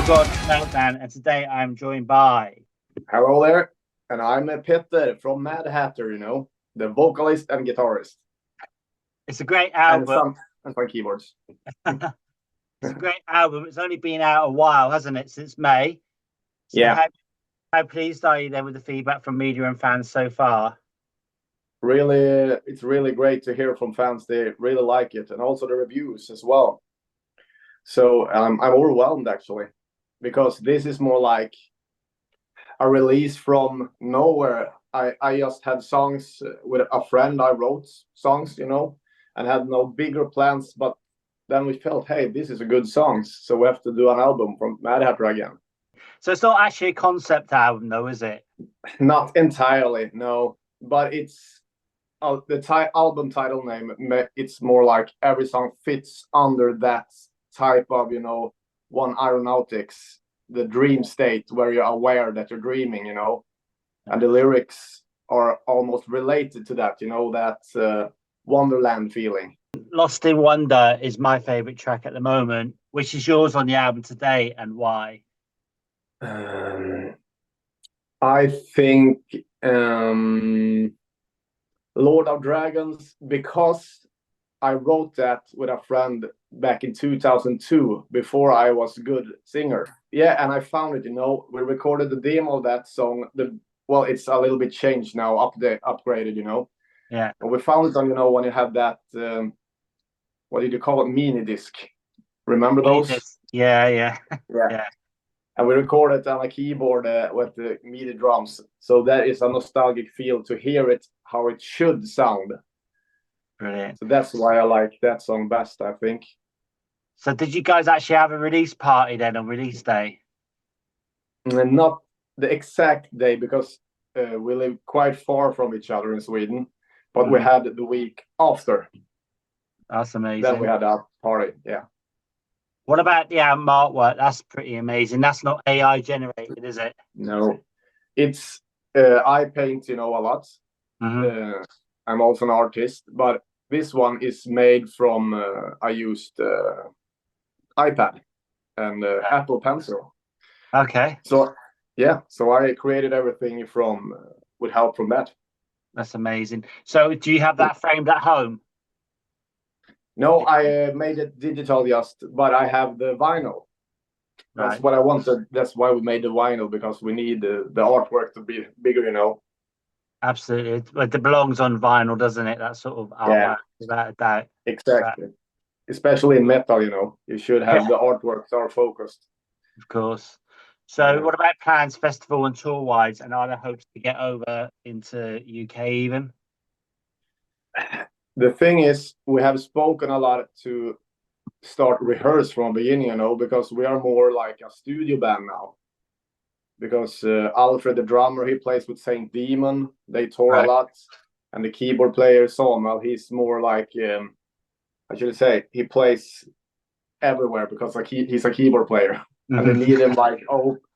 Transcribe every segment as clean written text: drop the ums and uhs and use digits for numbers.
Gods Meltdown, and today I'm joined by. Hello there, and I'm Peter from Mad Hatter, the vocalist and guitarist. It's a great album. And some keyboards. It's a great album. It's only been out a while, hasn't it, since May? So yeah. How pleased are you then with the feedback from media and fans so far? Really, it's really great to hear from fans. They really like it, and also the reviews as well. So I'm overwhelmed, actually, because this is more like a release from nowhere. I just had songs with a friend. I wrote songs, and had no bigger plans. But then we felt, hey, this is a good song, so we have to do an album from Mad Hatter again. So it's not actually a concept album, though, is it? Not entirely, no. But it's the album title name. It's more like every song fits under that type of, Oneironautics, the dream state where you're aware that you're dreaming, and the lyrics are almost related to that, that Wonderland feeling. Lost in Wonder is my favorite track at the moment. Which is yours on the album today, and why? I think Lord of Dragons, because I wrote that with a friend back in 2002 before I was a good singer. Yeah, and I found it, we recorded the demo of that song. It's a little bit changed now, upgraded, Yeah. But we found it on, when you have that, what did you call it, mini disc? Remember those? Yeah. Yeah. And we recorded on a keyboard with the MIDI drums. So that is a nostalgic feel to hear it, how it should sound. Brilliant. So that's why I like that song best, I think. So did you guys actually have a release party then on release day? Not the exact day, because we live quite far from each other in Sweden. But we had the week after. That's amazing. Then we had our party, yeah. What about the album artwork? That's pretty amazing. That's not AI generated, is it? No. It's, I paint, a lot. I'm also an artist, but this one is made from, I used iPad and Apple Pencil. Okay. So, yeah, so I created everything with help from that. That's amazing. So do you have that framed at home? No, I made it digital but I have the vinyl. That's what I wanted. That's why we made the vinyl, because we need the artwork to be bigger, Absolutely. It belongs on vinyl, doesn't it? That sort of artwork, without a doubt. Exactly. Especially in metal, you should have the artworks are focused. Of course. So what about plans, festival and tour-wise, and are there hopes to get over into UK even? The thing is, we have spoken a lot to start rehearse from the beginning, because we are more like a studio band now. Because Alfred, the drummer, he plays with Saint Demon. They tour a lot. And the keyboard player, Samuel, he's more like, I should say, he plays everywhere because he's a keyboard player. And they need him like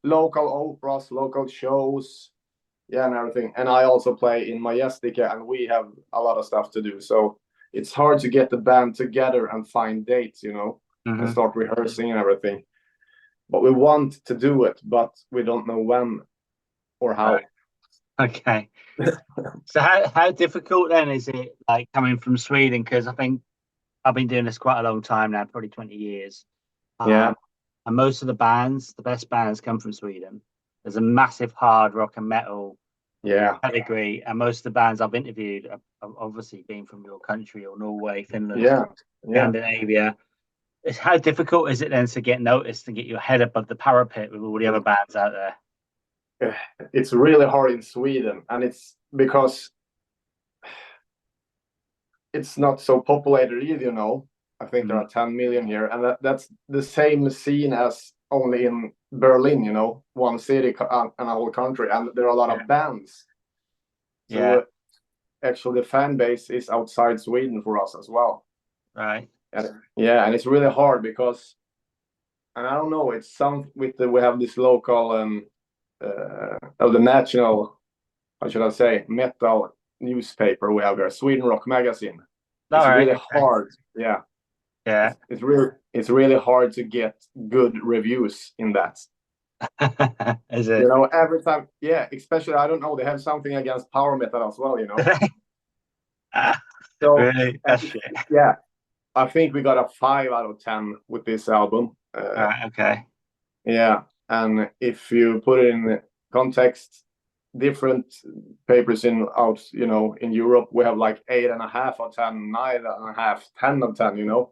local operas, local shows, and everything. And I also play in Majestica, and we have a lot of stuff to do. So it's hard to get the band together and find dates, and start rehearsing and everything. But we want to do it, but we don't know when or how. Okay. So how difficult then is it, like, coming from Sweden? Because I think I've been doing this quite a long time now, probably 20 years. Yeah. And most of the best bands come from Sweden. There's a massive hard rock and metal pedigree, and most of the bands I've interviewed have obviously been from your country, or Norway, Finland, Scandinavia. How difficult is it then to get noticed and get your head above the parapet with all the other bands out there? It's really hard in Sweden, and it's because it's not so populated either, I think there are 10 million here, and that's the same scene as only in Berlin, one city and a whole country, and there are a lot of bands. So actually the fan base is outside Sweden for us as well. Right. And it's really hard because, and I don't know, it's some with we have this local the national, how should I say, metal newspaper we have here, Sweden Rock Magazine. It's really hard. Yeah. Yeah. It's really hard to get good reviews in that. Is it? Every time, yeah, especially I don't know, they have something against power metal as well, So Really? That's shit. yeah, I think we got a 5 out of 10 with this album. Right, okay. Yeah, and if you put it in context, different papers in Europe, we have like 8.5 out of 10, 9.5, 10 of 10.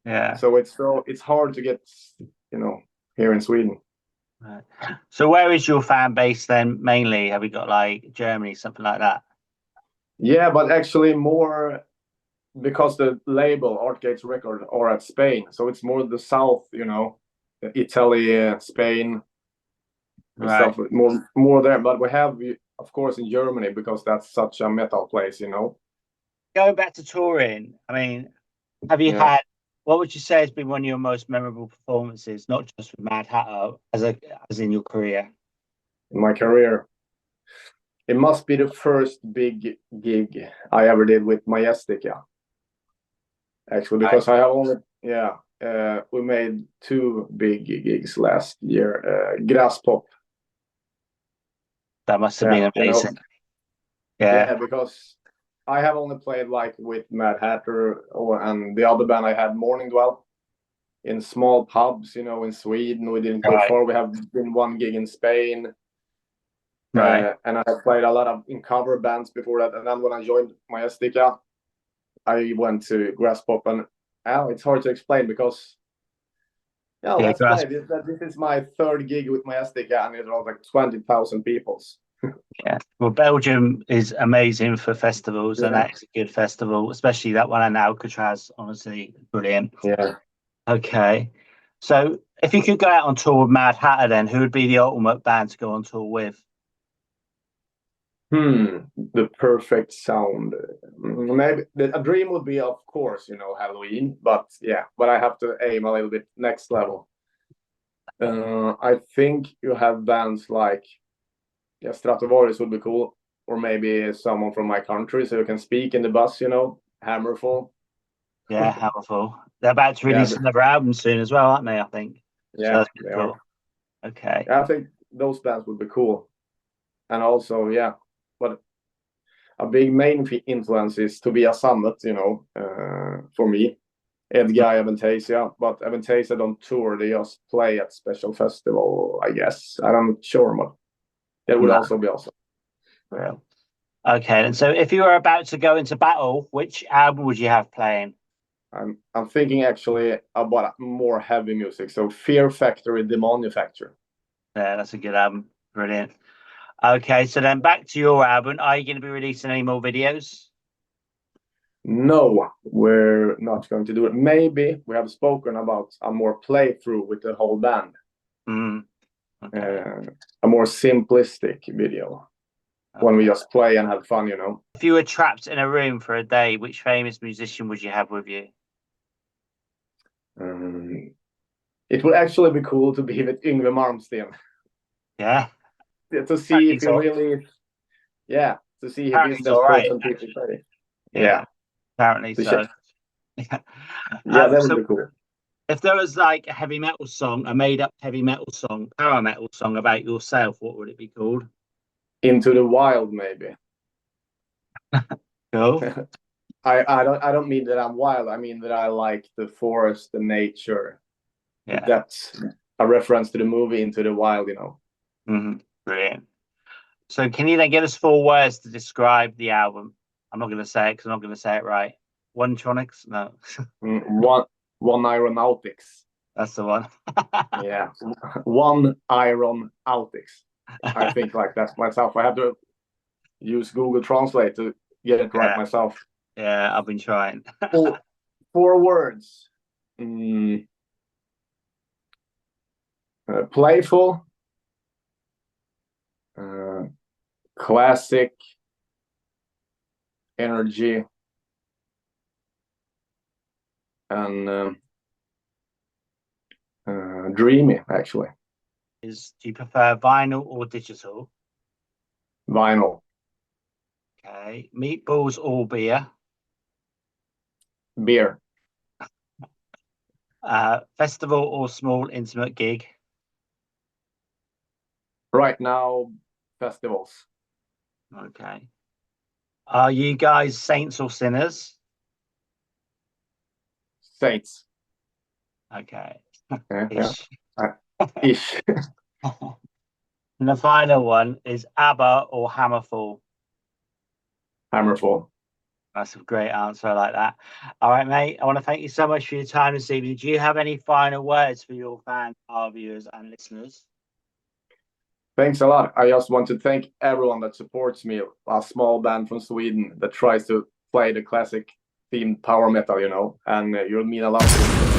Yeah. So it's hard to get, here in Sweden. Right. So where is your fan base then mainly? Have you got like Germany, something like that? Yeah, but actually more because the label Artgates Record are at Spain, so it's more the south, Italy, Spain, and Right. stuff more there. But we have, of course, in Germany because that's such a metal place. Going back to touring, I mean, have you Yeah, had what would you say has been one of your most memorable performances, not just with Mad Hatter, as in your career? in my career, it must be the first big gig I ever did with Majestica. Actually, because I have only we made 2 big gigs last year. Grass Pop. That must have been amazing. Yeah, because I have only played like with Mad Hatter and the other band I had, Morning Dwell, in small pubs, in Sweden. We didn't go far. We have been 1 gig in Spain. Right. And I have played a lot in cover bands before that. And then when I joined Majestica, I went to Grass Pop, and it's hard to explain because let's play this. This is my 3rd gig with Majestica, and it was like 20,000 people. Yeah. Well, Belgium is amazing for festivals, and that's a good festival, especially that one in Alcatraz. Honestly, brilliant. Yeah. Okay. So if you could go out on tour with Mad Hatter, then who would be the ultimate band to go on tour with? The perfect sound. Maybe a dream would be, of course, Halloween, but I have to aim a little bit next level. I think you have bands like Stratovarius would be cool, or maybe someone from my country so you can speak in the bus, Hammerfall. Yeah, Hammerfall. They're about to release another album soon as well, aren't they? I think. Yeah, so that's they cool. are. Okay. I think those bands would be cool, and also but a big main influence is Tobias Sammet, for me. Edguy, Aventasia, but Aventasia don't tour; they just play at special festival, I guess. I'm not sure, but that would also be awesome. Yeah. Okay, and so if you were about to go into battle, which album would you have playing? I'm thinking actually about more heavy music, so Fear Factory, Demonia Factory. Yeah, that's a good album. Brilliant. Okay, so then back to your album. Are you going to be releasing any more videos? No, we're not going to do it. Maybe we have spoken about a more playthrough with the whole band. Okay. A more simplistic video when we just play and have fun, If you were trapped in a room for a day, which famous musician would you have with you? It would actually be cool to be with Yngwie Malmsteen. Yeah. To see if he really, to see if he's the person people say. Yeah. Apparently so. Yeah, that would be cool. If there was like a heavy metal song, a made up heavy metal song, power metal song about yourself, what would it be called? Into the Wild, maybe. Cool. I don't mean that I'm wild. I mean that I like the forest, the nature. Yeah. That's a reference to the movie Into the Wild, Brilliant. So can you then give us 4 words to describe the album? I'm not going to say it because I'm not going to say it right. Oneironautics? No. Oneironautics. That's the one. Yeah. Oneironautics. I think like that myself. I have to use Google Translate to get it right myself. Yeah, I've been trying. 4 words. Playful. Classic. Energy. And dreamy, actually. Do you prefer vinyl or digital? Vinyl. Okay. Meatballs or beer? Beer. Festival or small intimate gig? Right now, festivals. Okay. Are you guys saints or sinners? Saints. Okay. Yeah, Ish. Ish. And the final one is ABBA or Hammerfall? Hammerfall. That's a great answer. I like that. All right, mate. I want to thank you so much for your time this evening. Do you have any final words for your fans, our viewers, and listeners? Thanks a lot. I just want to thank everyone that supports me, a small band from Sweden that tries to play the classic themed power metal, and you'll mean a lot to me.